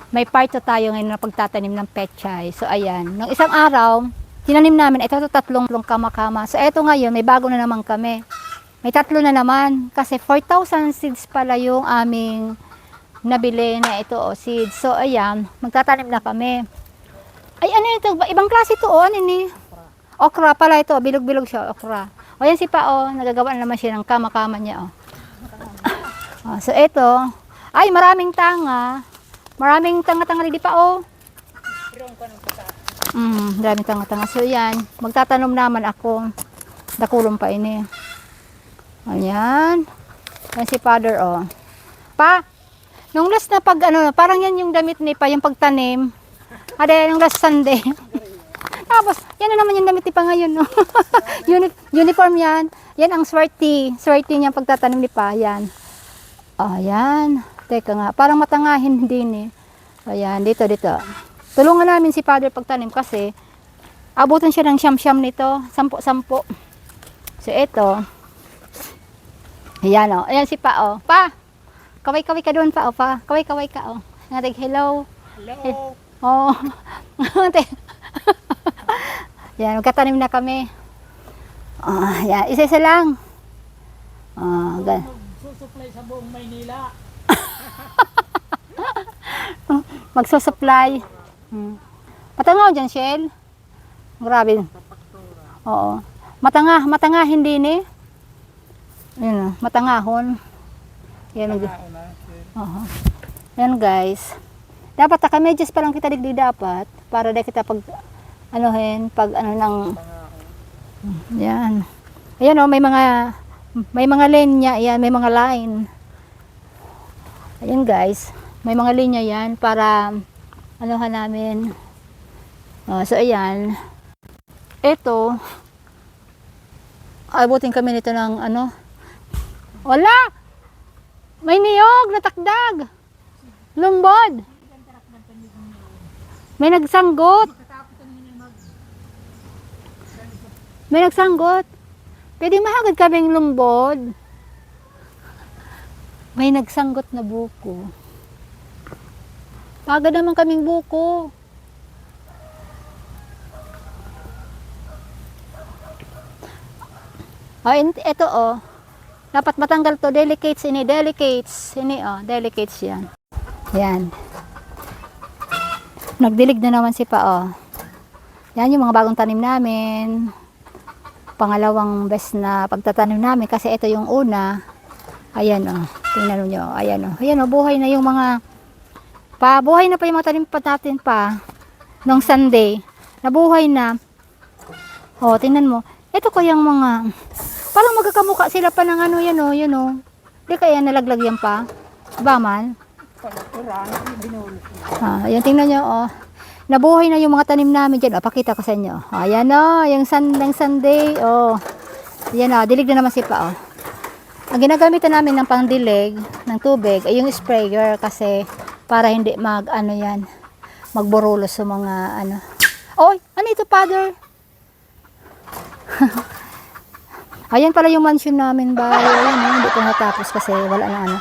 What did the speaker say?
may part 2 tayo ngayon na pagtatanim ng pechay. So ayan, nung isang araw, tinanim namin, ito 3 kama-kama. So eto ngayon, may bago na naman kami. May 3 na naman, kasi 4,000 seeds pala yung aming nabili na ito o seeds. So ayan, magtatanim na kami. Ay ano ito, ibang klase ito o, ano ni? Okra pala ito, bilog-bilog siya, okra. O yan si Pa o, nagagawa na naman siya ng kama-kama niya o. So ito, ay maraming tanga. Maraming tanga-tanga rin di Pa o. Maraming tanga-tanga. So yan, magtatanom naman ako. Dakulong pa ini. Ayan. Yan si Father o. Pa, nung last na pag ano, parang yan yung damit ni Pa, yung pagtanim. Ade, nung last Sunday. Tapos, yan na naman yung damit ni Pa ngayon, no? Uniform yan. Yan ang swerte. Swerte niya pagtatanim ni Pa. Yan. Ayan. Teka nga. Parang matangahin din eh. Ayan. Dito. Tulungan namin si Father pagtanim kasi abutan siya ng siyam-siyam nito. 10. So, ito. Ayan o. Ayan si Pa o. Pa! Kaway-kaway ka doon Pa o. Pa. Kaway-kaway ka o. Ngatig, hello. Hello. Oh. Yan, magkatanim na kami. Yan, isa-isa lang. Susupply sa buong Maynila. Magsusupply. Matangaw dyan, Shell. Grabe. Oo. Matanga hindi ni. Yan, matangahon. Yan. Yan, guys. Dapat naka-medyas pa lang kita digdi dapat para di kita pag pag ano ng yan. Ayan oh, may mga linya yan, may mga line. Ayan guys, may mga linya yan para anuhan namin. So ayan. Ito abutin kami nito ng ano. Wala! May niyog na takdag. Lumbod. May nagsanggot. May nagsanggot. Pwede mahagad kaming lumbod. May nagsanggot na buko. Agad naman kaming buko. Ito oh. Dapat matanggal to. Delicates ini. Delicates. Ini oh. Delicates yan. Yan. Nagdilig na naman si Pa oh. Yan yung mga bagong tanim namin. Pangalawang best na pagtatanim namin kasi ito yung una. Ayan oh. Tingnan niyo. Ayan oh. Ayan oh, buhay na yung mga buhay na pa yung mga tanim pa natin pa nung Sunday. Nabuhay na. Oh, tingnan mo. Ito ko yung mga parang magkakamukha sila pa ng ano yan oh, yun oh. Di kaya nalaglag yan pa. Ba man? Ayan, tingnan nyo oh. Nabuhay na yung mga tanim namin dyan. Pakita ko sa inyo. Ayan o, yung Sunday. Oh. Ayan o, dilig na naman si Pa o. Ang ginagamitan namin ng pangdilig ng tubig ay yung sprayer kasi para hindi magburulos sa mga ano. Oy, ano ito, Father? Ayan pala yung mansion namin ba? Ayan, hindi ko natapos kasi wala na ano.